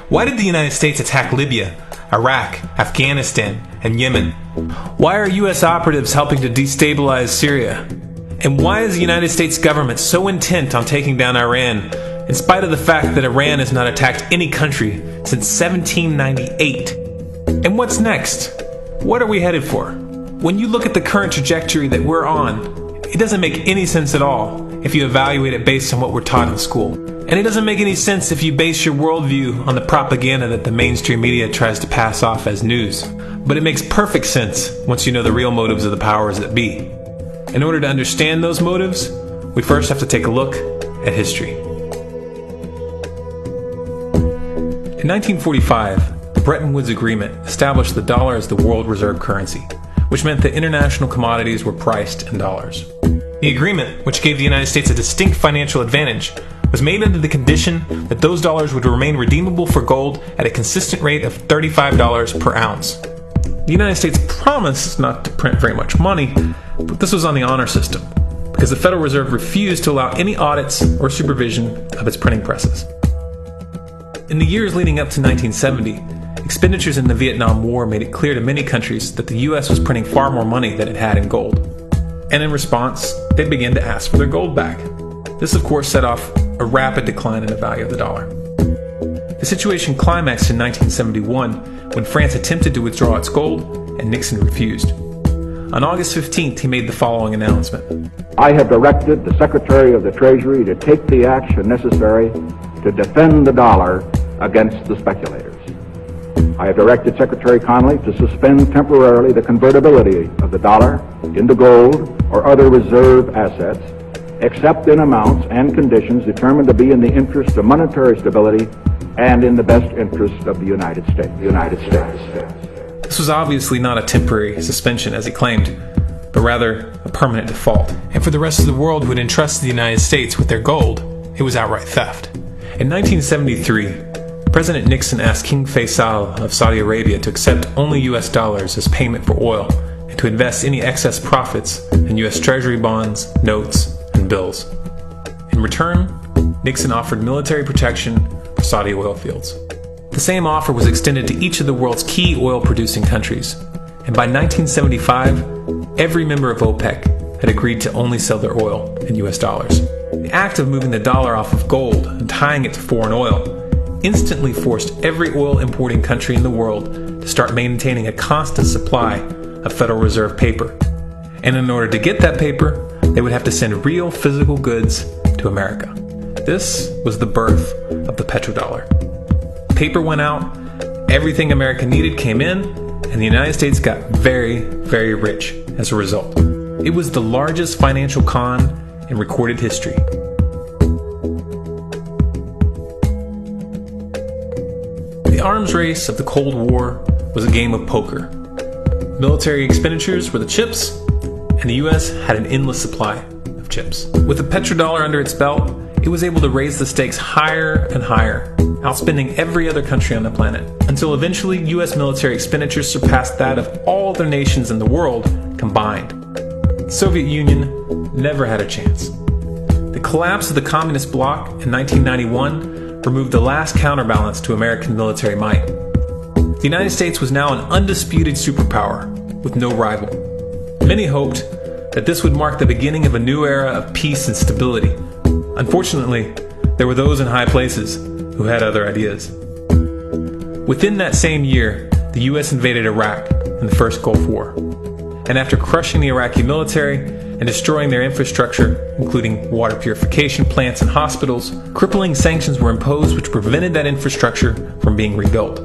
Why did the United States attack Libya, Iraq, Afghanistan, and Yemen? Why are U.S. operatives helping to destabilize Syria? And why is the United States government so intent on taking down Iran, in spite of the fact that Iran has not attacked any country since 1798? And what's next? What are we headed for? When you look at the current trajectory that we're on, it doesn't make any sense at all if you evaluate it based on what we're taught in school. And it doesn't make any sense if you base your worldview on the propaganda that the mainstream media tries to pass off as news. But it makes perfect sense once you know the real motives of the powers that be. In order to understand those motives, we first have to take a look at history. In 1945, the Bretton Woods Agreement established the dollar as the world reserve currency, which meant that international commodities were priced in dollars. The agreement, which gave the United States a distinct financial advantage, was made under the condition that those dollars would remain redeemable for gold at a consistent rate of $35 per ounce. The United States promised not to print very much money, but this was on the honor system, because the Federal Reserve refused to allow any audits or supervision of its printing presses. In the years leading up to 1970, expenditures in the Vietnam War made it clear to many countries that the U.S. was printing far more money than it had in gold. And in response, they began to ask for their gold back. This, of course, set off a rapid decline in the value of the dollar. The situation climaxed in 1971 when France attempted to withdraw its gold and Nixon refused. On August 15th, he made the following announcement. I have directed the Secretary of the Treasury to take the action necessary to defend the dollar against the speculators. I have directed Secretary Connally to suspend temporarily the convertibility of the dollar into gold or other reserve assets, except in amounts and conditions determined to be in the interest of monetary stability and in the best interest of the United States. This was obviously not a temporary suspension, as he claimed, but rather a permanent default. And for the rest of the world who had entrusted the United States with their gold, it was outright theft. In 1973, President Nixon asked King Faisal of Saudi Arabia to accept only U.S. dollars as payment for oil and to invest any excess profits in U.S. Treasury bonds, notes, and bills. In return, Nixon offered military protection for Saudi oil fields. The same offer was extended to each of the world's key oil-producing countries, and by 1975, every member of OPEC had agreed to only sell their oil in U.S. dollars. The act of moving the dollar off of gold and tying it to foreign oil instantly forced every oil-importing country in the world to start maintaining a constant supply of Federal Reserve paper. And in order to get that paper, they would have to send real physical goods to America. This was the birth of the petrodollar. Paper went out, everything America needed came in, and the United States got very, very rich as a result. It was the largest financial con in recorded history. The arms race of the Cold War was a game of poker. Military expenditures were the chips, and the U.S. had an endless supply of chips. With the petrodollar under its belt, it was able to raise the stakes higher and higher, outspending every other country on the planet, until eventually U.S. military expenditures surpassed that of all other nations in the world combined. The Soviet Union never had a chance. The collapse of the communist bloc in 1991 removed the last counterbalance to American military might. The United States was now an undisputed superpower with no rival. Many hoped that this would mark the beginning of a new era of peace and stability. Unfortunately, there were those in high places who had other ideas. Within that same year, the U.S. invaded Iraq in the First Gulf War. And after crushing the Iraqi military and destroying their infrastructure, including water purification plants and hospitals, crippling sanctions were imposed which prevented that infrastructure from being rebuilt.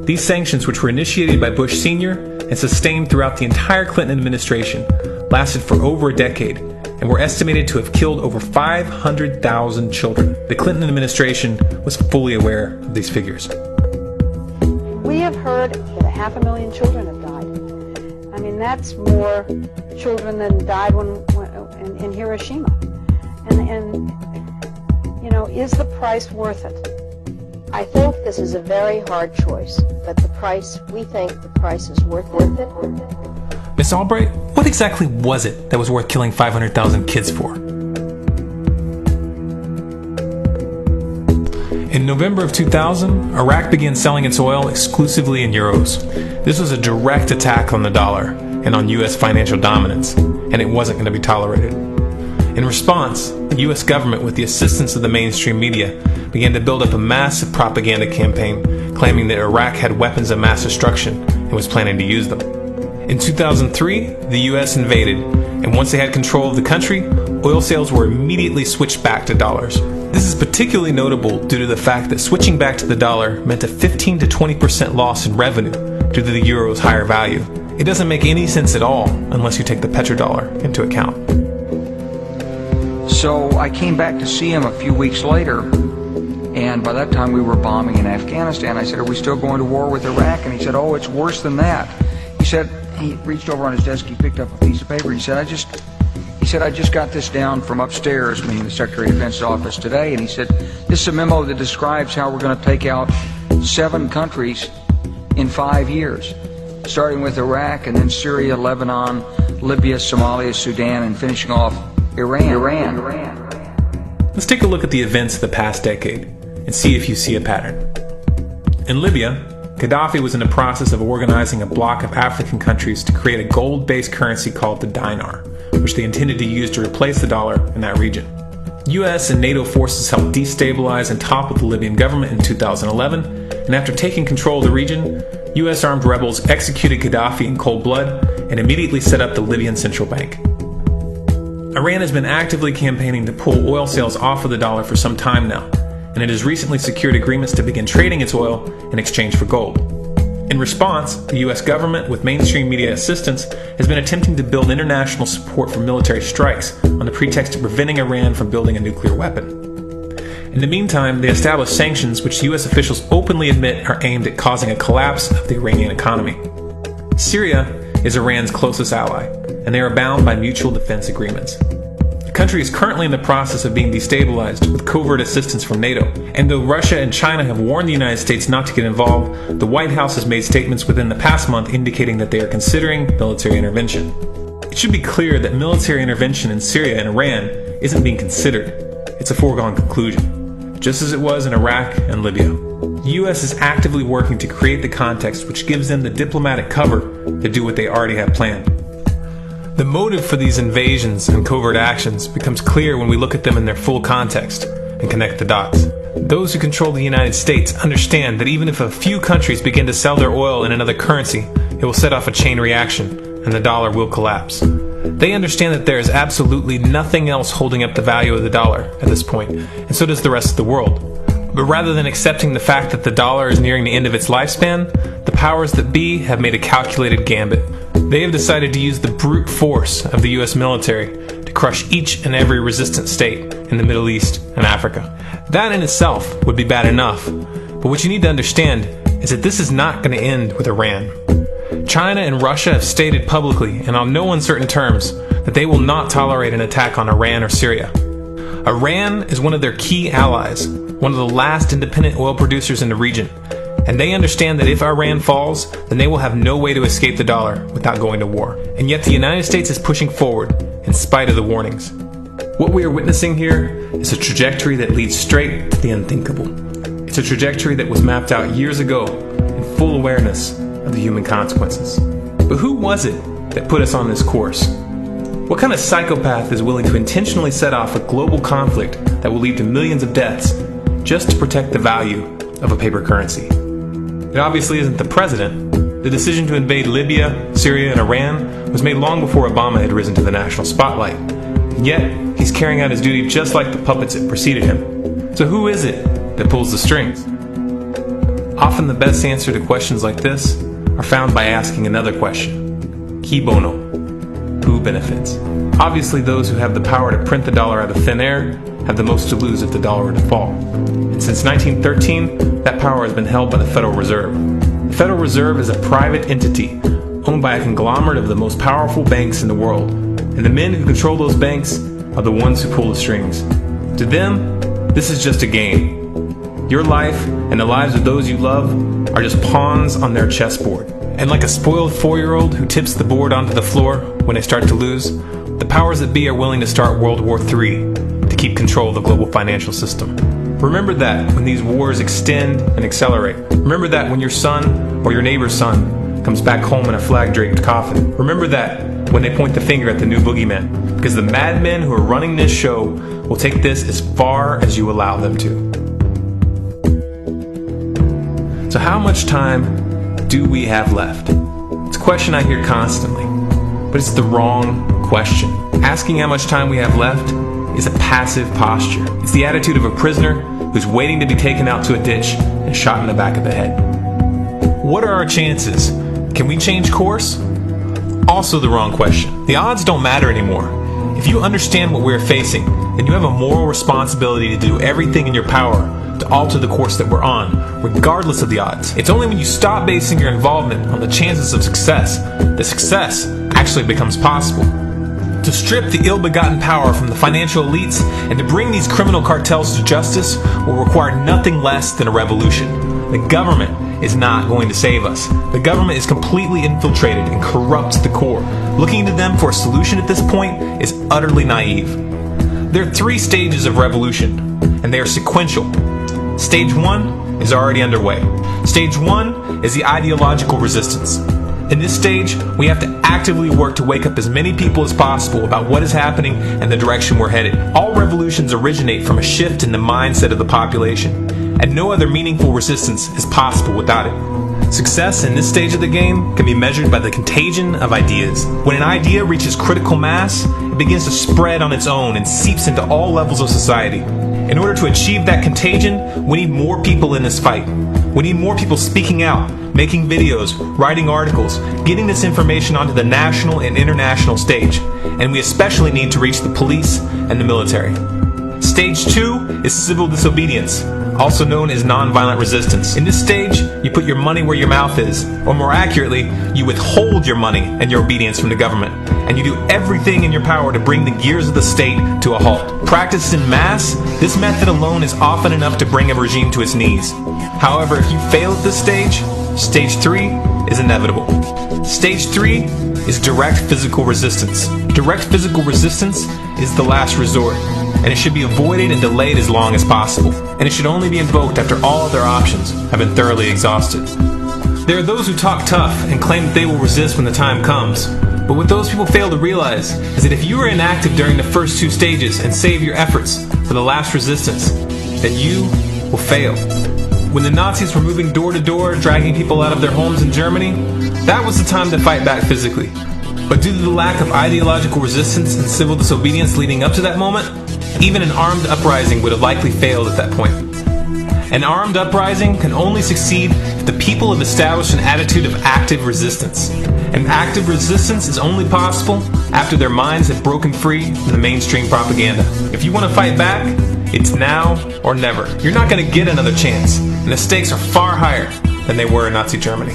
These sanctions, which were initiated by Bush Sr. and sustained throughout the entire Clinton administration, lasted for over a decade and were estimated to have killed over 500,000 children. The Clinton administration was fully aware of these figures. We have heard that 500,000 children have died. I mean, that's more children than died in Hiroshima. And you know, is the price worth it? I think this is a very hard choice, but we think the price is worth it. Miss Albright, what exactly was it that was worth killing 500,000 kids for? In November of 2000, Iraq began selling its oil exclusively in euros. This was a direct attack on the dollar and on U.S. financial dominance, and it wasn't going to be tolerated. In response, the U.S. government, with the assistance of the mainstream media, began to build up a massive propaganda campaign claiming that Iraq had weapons of mass destruction and was planning to use them. In 2003, the U.S. invaded, and once they had control of the country, oil sales were immediately switched back to dollars. This is particularly notable due to the fact that switching back to the dollar meant a 15 to 20% loss in revenue due to the euro's higher value. It doesn't make any sense at all unless you take the petrodollar into account. So I came back to see him a few weeks later, and by that time we were bombing in Afghanistan. I said, "Are we still going to war with Iraq?" And he said, "Oh, it's worse than that." He reached over on his desk, he picked up a piece of paper, he said, I just got this down from upstairs, meaning the Secretary of Defense's office today, and he said, "This is a memo that describes how we're going to take out 7 countries in 5 years, starting with Iraq and then Syria, Lebanon, Libya, Somalia, Sudan, and finishing off Iran. Let's take a look at the events of the past decade and see if you see a pattern. In Libya, Gaddafi was in the process of organizing a bloc of African countries to create a gold-based currency called the dinar, which they intended to use to replace the dollar in that region. US and NATO forces helped destabilize and topple the Libyan government in 2011, and after taking control of the region, US armed rebels executed Gaddafi in cold blood and immediately set up the Libyan central bank. Iran has been actively campaigning to pull oil sales off of the dollar for some time now, and it has recently secured agreements to begin trading its oil in exchange for gold. In response, the US government, with mainstream media assistance, has been attempting to build international support for military strikes on the pretext of preventing Iran from building a nuclear weapon. In the meantime, they established sanctions which US officials openly admit are aimed at causing a collapse of the Iranian economy. Syria is Iran's closest ally, and they are bound by mutual defense agreements. The country is currently in the process of being destabilized with covert assistance from NATO, and though Russia and China have warned the United States not to get involved, the White House has made statements within the past month indicating that they are considering military intervention. It should be clear that military intervention in Syria and Iran isn't being considered. It's a foregone conclusion, just as it was in Iraq and Libya. The U.S. is actively working to create the context which gives them the diplomatic cover to do what they already have planned. The motive for these invasions and covert actions becomes clear when we look at them in their full context and connect the dots. Those who control the United States understand that even if a few countries begin to sell their oil in another currency, it will set off a chain reaction and the dollar will collapse. They understand that there is absolutely nothing else holding up the value of the dollar at this point, and so does the rest of the world. But rather than accepting the fact that the dollar is nearing the end of its lifespan, the powers that be have made a calculated gambit. They have decided to use the brute force of the US military to crush each and every resistant state in the Middle East and Africa. That in itself would be bad enough, but what you need to understand is that this is not going to end with Iran. China and Russia have stated publicly and on no uncertain terms that they will not tolerate an attack on Iran or Syria. Iran is one of their key allies, one of the last independent oil producers in the region, and they understand that if Iran falls, then they will have no way to escape the dollar without going to war. And yet the United States is pushing forward in spite of the warnings. What we are witnessing here is a trajectory that leads straight to the unthinkable. It's a trajectory that was mapped out years ago in full awareness of the human consequences. But who was it that put us on this course? What kind of psychopath is willing to intentionally set off a global conflict that will lead to millions of deaths just to protect the value of a paper currency? It obviously isn't the president. The decision to invade Libya, Syria, and Iran was made long before Obama had risen to the national spotlight. And yet, he's carrying out his duty just like the puppets that preceded him. So who is it that pulls the strings? Often the best answer to questions like this are found by asking another question. Qui bono? Who benefits? Obviously, those who have the power to print the dollar out of thin air have the most to lose if the dollar were to fall. And since 1913, that power has been held by the Federal Reserve. The Federal Reserve is a private entity owned by a conglomerate of the most powerful banks in the world. And the men who control those banks are the ones who pull the strings. To them, this is just a game. Your life and the lives of those you love are just pawns on their chessboard. And like a spoiled 4-year-old who tips the board onto the floor when they start to lose, the powers that be are willing to start World War III to keep control of the global financial system. Remember that when these wars extend and accelerate. Remember that when your son or your neighbor's son comes back home in a flag-draped coffin. Remember that when they point the finger at the new boogeyman. Because the madmen who are running this show will take this as far as you allow them to. So how much time do we have left? It's a question I hear constantly, but it's the wrong question. Asking how much time we have left is a passive posture. It's the attitude of a prisoner who's waiting to be taken out to a ditch and shot in the back of the head. What are our chances? Can we change course? Also the wrong question. The odds don't matter anymore. If you understand what we're facing, then you have a moral responsibility to do everything in your power to alter the course that we're on, regardless of the odds. It's only when you stop basing your involvement on the chances of success that success actually becomes possible. To strip the ill-begotten power from the financial elites and to bring these criminal cartels to justice will require nothing less than a revolution. The government is not going to save us. The government is completely infiltrated and corrupt to the core. Looking to them for a solution at this point is utterly naive. There are 3 stages of revolution, and they are sequential. Stage 1 is already underway. Stage 1 is the ideological resistance. In this stage, we have to actively work to wake up as many people as possible about what is happening and the direction we're headed. All revolutions originate from a shift in the mindset of the population, and no other meaningful resistance is possible without it. Success in this stage of the game can be measured by the contagion of ideas. When an idea reaches critical mass, it begins to spread on its own and seeps into all levels of society. In order to achieve that contagion, we need more people in this fight. We need more people speaking out, making videos, writing articles, getting this information onto the national and international stage. And we especially need to reach the police and the military. Stage 2 is civil disobedience, also known as nonviolent resistance. In this stage, you put your money where your mouth is, or more accurately, you withhold your money and your obedience from the government, and you do everything in your power to bring the gears of the state to a halt. Practiced in mass, this method alone is often enough to bring a regime to its knees. However, if you fail at this stage, Stage 3 is inevitable. Stage 3 is direct physical resistance. Direct physical resistance is the last resort, and it should be avoided and delayed as long as possible. And it should only be invoked after all other options have been thoroughly exhausted. There are those who talk tough and claim that they will resist when the time comes. But what those people fail to realize is that if you are inactive during the first 2 stages and save your efforts for the last resistance, then you will fail. When the Nazis were moving door to door, dragging people out of their homes in Germany, that was the time to fight back physically. But due to the lack of ideological resistance and civil disobedience leading up to that moment, even an armed uprising would have likely failed at that point. An armed uprising can only succeed if the people have established an attitude of active resistance. And active resistance is only possible after their minds have broken free from the mainstream propaganda. If you want to fight back, it's now or never. You're not going to get another chance, and the stakes are far higher than they were in Nazi Germany.